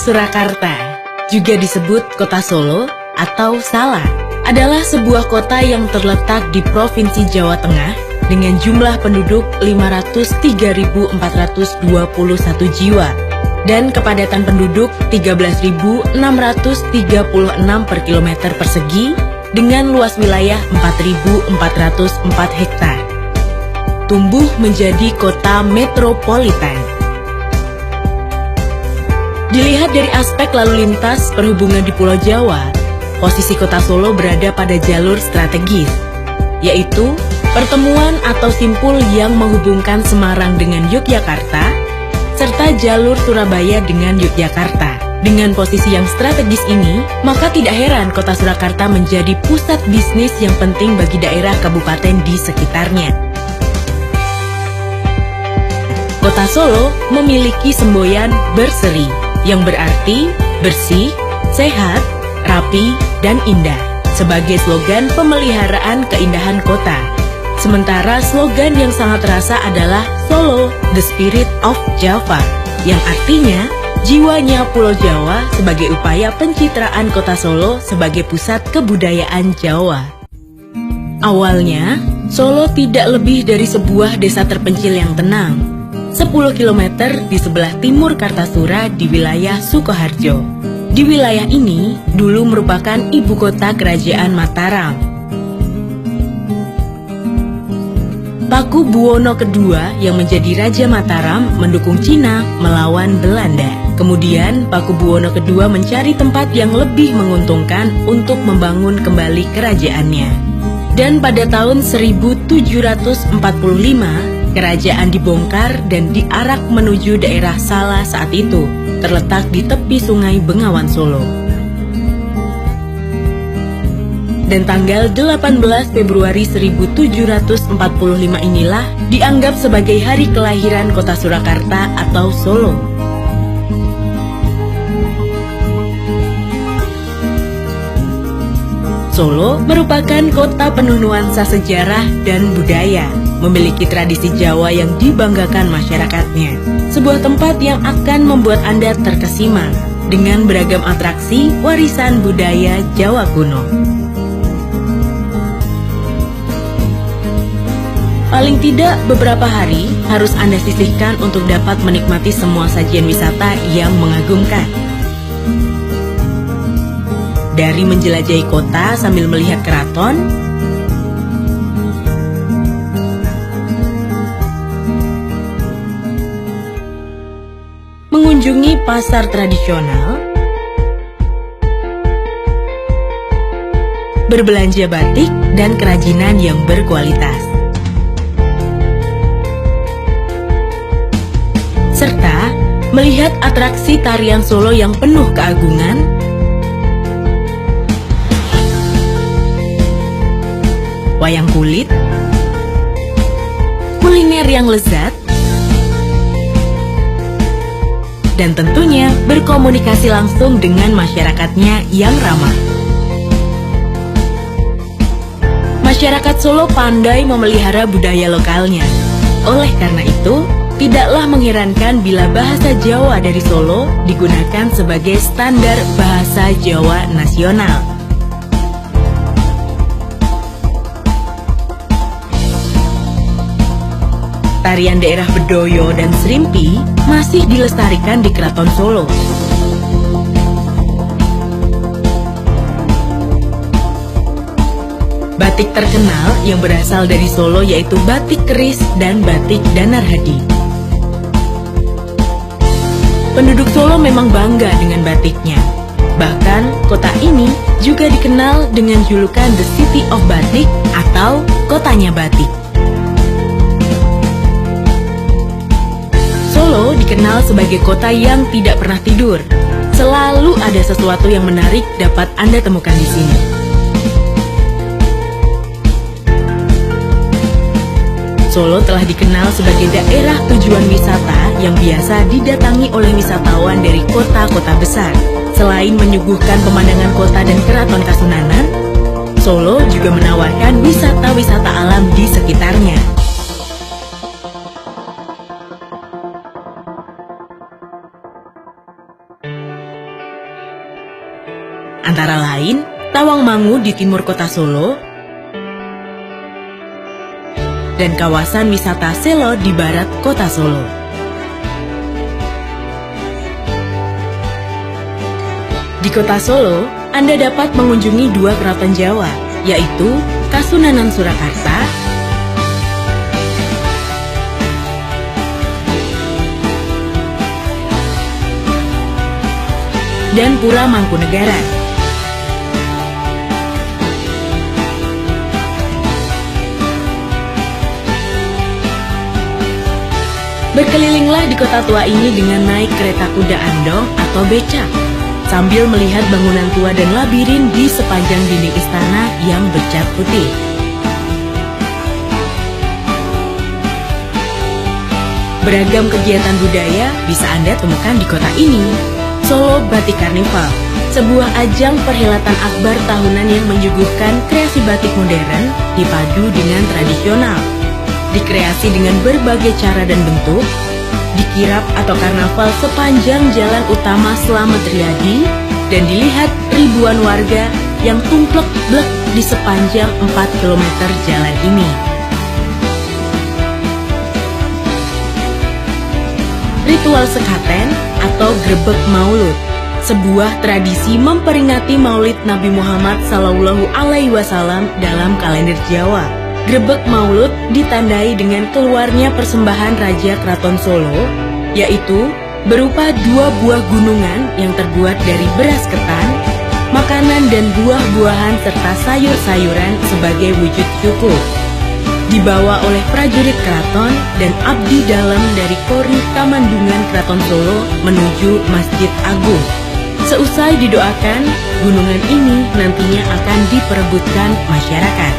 Surakarta, juga disebut Kota Solo atau Sala, adalah sebuah kota yang terletak di Provinsi Jawa Tengah dengan jumlah penduduk 503.421 jiwa dan kepadatan penduduk 13.636 per kilometer persegi dengan luas wilayah 4.404 hektar. Tumbuh menjadi kota metropolitan. Dilihat dari aspek lalu lintas perhubungan di Pulau Jawa, posisi kota Solo berada pada jalur strategis, yaitu pertemuan atau simpul yang menghubungkan Semarang dengan Yogyakarta, serta jalur Surabaya dengan Yogyakarta. Dengan posisi yang strategis ini, maka tidak heran kota Surakarta menjadi pusat bisnis yang penting bagi daerah kabupaten di sekitarnya. Kota Solo memiliki semboyan berseri, yang berarti bersih, sehat, rapi, dan indah, sebagai slogan pemeliharaan keindahan kota. Sementara slogan yang sangat terasa adalah Solo, the Spirit of Java, yang artinya jiwanya Pulau Jawa sebagai upaya pencitraan kota Solo sebagai pusat kebudayaan Jawa. Awalnya, Solo tidak lebih dari sebuah desa terpencil yang tenang, 10 km di sebelah timur Kartasura di wilayah Sukoharjo. Di wilayah ini dulu merupakan ibu kota kerajaan Mataram. Paku Buwono II yang menjadi Raja Mataram mendukung Cina melawan Belanda. Kemudian Paku Buwono II mencari tempat yang lebih menguntungkan untuk membangun kembali kerajaannya. Dan pada tahun 1745, kerajaan dibongkar dan diarak menuju daerah Sala saat itu, terletak di tepi sungai Bengawan Solo. Dan tanggal 18 Februari 1745 inilah dianggap sebagai hari kelahiran kota Surakarta atau Solo. Solo merupakan kota penuh nuansa sejarah dan budaya, memiliki tradisi Jawa yang dibanggakan masyarakatnya. Sebuah tempat yang akan membuat Anda terkesima dengan beragam atraksi warisan budaya Jawa kuno. Paling tidak beberapa hari harus Anda sisihkan untuk dapat menikmati semua sajian wisata yang mengagumkan. Dari menjelajahi kota sambil melihat keraton, mengunjungi pasar tradisional, berbelanja batik dan kerajinan yang berkualitas, serta melihat atraksi tarian Solo yang penuh keagungan, wayang kulit, kuliner yang lezat, dan tentunya berkomunikasi langsung dengan masyarakatnya yang ramah. Masyarakat Solo pandai memelihara budaya lokalnya. Oleh karena itu, tidaklah mengherankan bila bahasa Jawa dari Solo digunakan sebagai standar bahasa Jawa nasional. Tarian daerah Bedoyo dan Srimpi masih dilestarikan di Keraton Solo. Batik terkenal yang berasal dari Solo yaitu batik keris dan batik Danarhadi. Penduduk Solo memang bangga dengan batiknya. Bahkan kota ini juga dikenal dengan julukan The City of Batik atau Kotanya Batik. Solo dikenal sebagai kota yang tidak pernah tidur. Selalu ada sesuatu yang menarik dapat Anda temukan di sini. Solo telah dikenal sebagai daerah tujuan wisata yang biasa didatangi oleh wisatawan dari kota-kota besar. Selain menyuguhkan pemandangan kota dan keraton Kasunanan, Solo juga menawarkan wisata-wisata alam di sekitarnya. antara lain Tawangmangu di timur kota Solo dan kawasan wisata Selo di barat kota Solo. Di kota Solo, Anda dapat mengunjungi dua keraton Jawa, yaitu Kasunanan Surakarta dan Pura Mangkunegaran. Berkelilinglah di kota tua ini dengan naik kereta kuda andong atau becak, sambil melihat bangunan tua dan labirin di sepanjang dinding istana yang bercat putih. Beragam kegiatan budaya bisa Anda temukan di kota ini. Solo Batik Carnival, sebuah ajang perhelatan akbar tahunan yang menyuguhkan kreasi batik modern dipadu dengan tradisional. Dikreasi dengan berbagai cara dan bentuk, dikirap atau karnaval sepanjang jalan utama Slamet Riyadi, dan dilihat ribuan warga yang tumplek-blek di sepanjang 4 km jalan ini. Ritual sekaten atau grebek maulud, sebuah tradisi memperingati maulid Nabi Muhammad SAW dalam kalender Jawa. Grebek maulud ditandai dengan keluarnya persembahan Raja Keraton Solo, yaitu berupa 2 buah gunungan yang terbuat dari beras ketan, makanan dan buah-buahan serta sayur-sayuran sebagai wujud syukur. Dibawa oleh prajurit keraton dan abdi dalam dari Kori Kamandungan Keraton Solo menuju Masjid Agung. Seusai didoakan, gunungan ini nantinya akan diperebutkan masyarakat.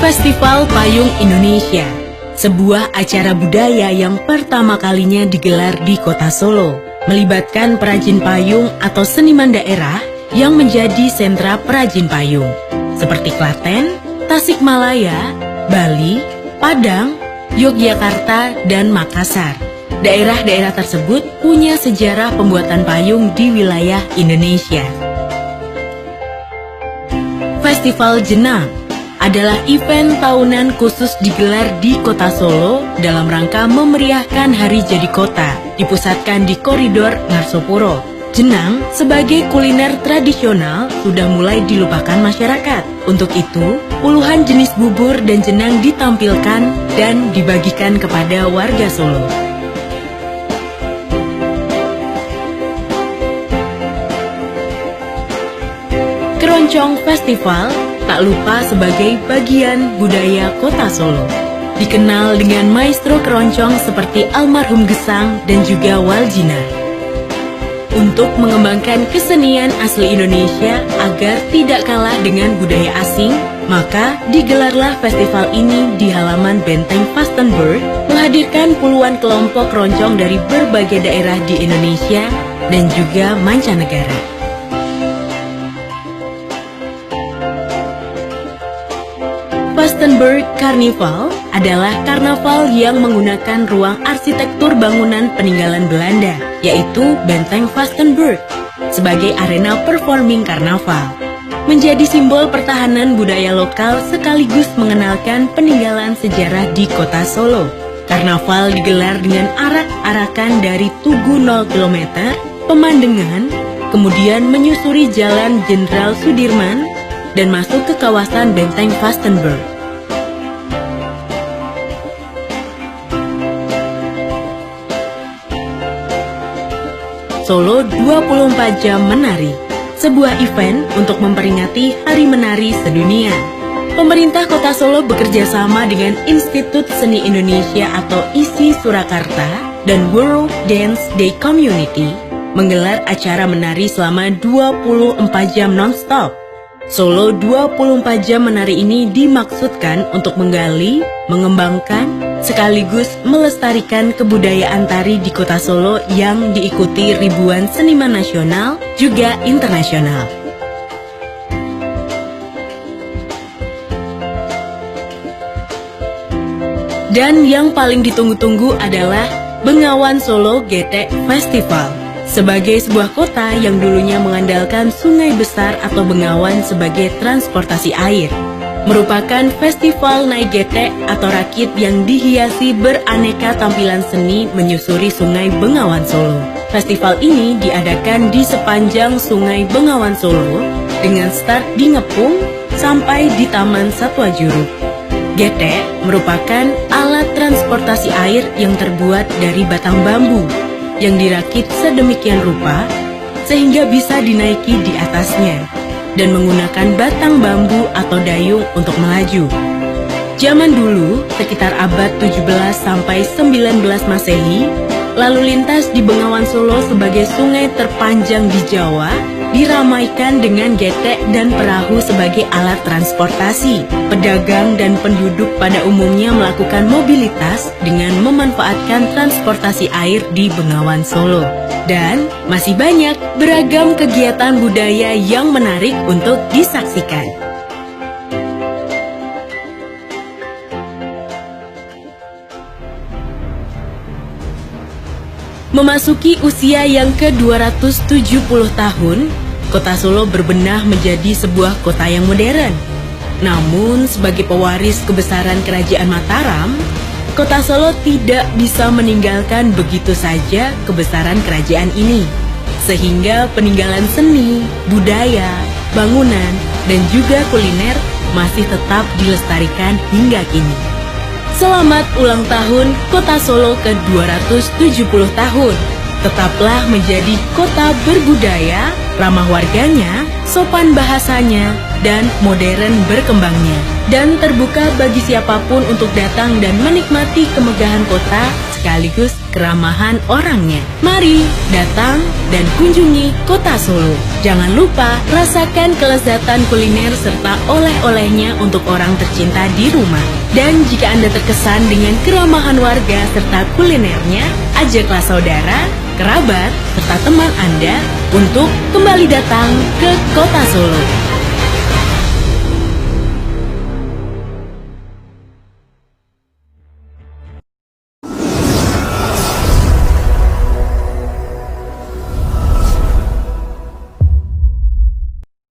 Festival Payung Indonesia, sebuah acara budaya yang pertama kalinya digelar di kota Solo, melibatkan perajin payung atau seniman daerah yang menjadi sentra perajin payung, seperti Klaten, Tasikmalaya, Bali, Padang, Yogyakarta, dan Makassar. Daerah-daerah tersebut punya sejarah pembuatan payung di wilayah Indonesia. Festival Jenang adalah event tahunan khusus digelar di kota Solo dalam rangka memeriahkan Hari Jadi Kota, dipusatkan di koridor Ngarsopuro. Jenang sebagai kuliner tradisional sudah mulai dilupakan masyarakat. Untuk itu, puluhan jenis bubur dan jenang ditampilkan dan dibagikan kepada warga Solo. Keroncong Festival tak lupa sebagai bagian budaya kota Solo. Dikenal dengan maestro keroncong seperti almarhum Gesang dan juga Waljina. Untuk mengembangkan kesenian asli Indonesia agar tidak kalah dengan budaya asing, maka digelarlah festival ini di halaman Benteng Vastenburg, menghadirkan puluhan kelompok keroncong dari berbagai daerah di Indonesia dan juga mancanegara. Vastenburg Carnival adalah karnaval yang menggunakan ruang arsitektur bangunan peninggalan Belanda, yaitu Benteng Vastenburg, sebagai arena performing karnaval. Menjadi simbol pertahanan budaya lokal sekaligus mengenalkan peninggalan sejarah di kota Solo. Karnaval digelar dengan arak-arakan dari Tugu 0 km, Pemandengan, kemudian menyusuri Jalan Jenderal Sudirman, dan masuk ke kawasan Benteng Vastenburg. Solo 24 Jam Menari, sebuah event untuk memperingati Hari Menari Sedunia. Pemerintah Kota Solo bekerja sama dengan Institut Seni Indonesia atau ISI Surakarta dan World Dance Day Community menggelar acara menari selama 24 jam non-stop. Solo 24 Jam Menari ini dimaksudkan untuk menggali, mengembangkan, sekaligus melestarikan kebudayaan tari di kota Solo yang diikuti ribuan seniman nasional juga internasional. Dan yang paling ditunggu-tunggu adalah Bengawan Solo Getek Festival. Sebagai sebuah kota yang dulunya mengandalkan sungai besar atau bengawan sebagai transportasi air, merupakan festival naik getek atau rakit yang dihiasi beraneka tampilan seni menyusuri sungai Bengawan Solo. Festival ini diadakan di sepanjang sungai Bengawan Solo dengan start di Ngepung sampai di Taman Satwa Juruk. Getek merupakan alat transportasi air yang terbuat dari batang bambu yang dirakit sedemikian rupa sehingga bisa dinaiki di atasnya dan menggunakan batang bambu atau dayung untuk melaju. Zaman dulu, sekitar abad 17 sampai 19 Masehi, lalu lintas di Bengawan Solo sebagai sungai terpanjang di Jawa diramaikan dengan getek dan perahu sebagai alat transportasi. Pedagang dan penduduk pada umumnya melakukan mobilitas dengan memanfaatkan transportasi air di Bengawan Solo. Dan masih banyak beragam kegiatan budaya yang menarik untuk disaksikan. Memasuki usia yang ke-270 tahun, Kota Solo berbenah menjadi sebuah kota yang modern. Namun, sebagai pewaris kebesaran Kerajaan Mataram, Kota Solo tidak bisa meninggalkan begitu saja kebesaran kerajaan ini. Sehingga peninggalan seni, budaya, bangunan, dan juga kuliner masih tetap dilestarikan hingga kini. Selamat ulang tahun Kota Solo ke-270 tahun. Tetaplah menjadi kota berbudaya, ramah warganya, sopan bahasanya, dan modern berkembangnya. Dan terbuka bagi siapapun untuk datang dan menikmati kemegahan kota sekaligus keramahan orangnya. Mari datang dan kunjungi Kota Solo. Jangan lupa rasakan kelezatan kuliner serta oleh-olehnya untuk orang tercinta di rumah. Dan jika Anda terkesan dengan keramahan warga serta kulinernya, ajaklah saudara, kerabat, serta teman Anda untuk kembali datang ke Kota Solo.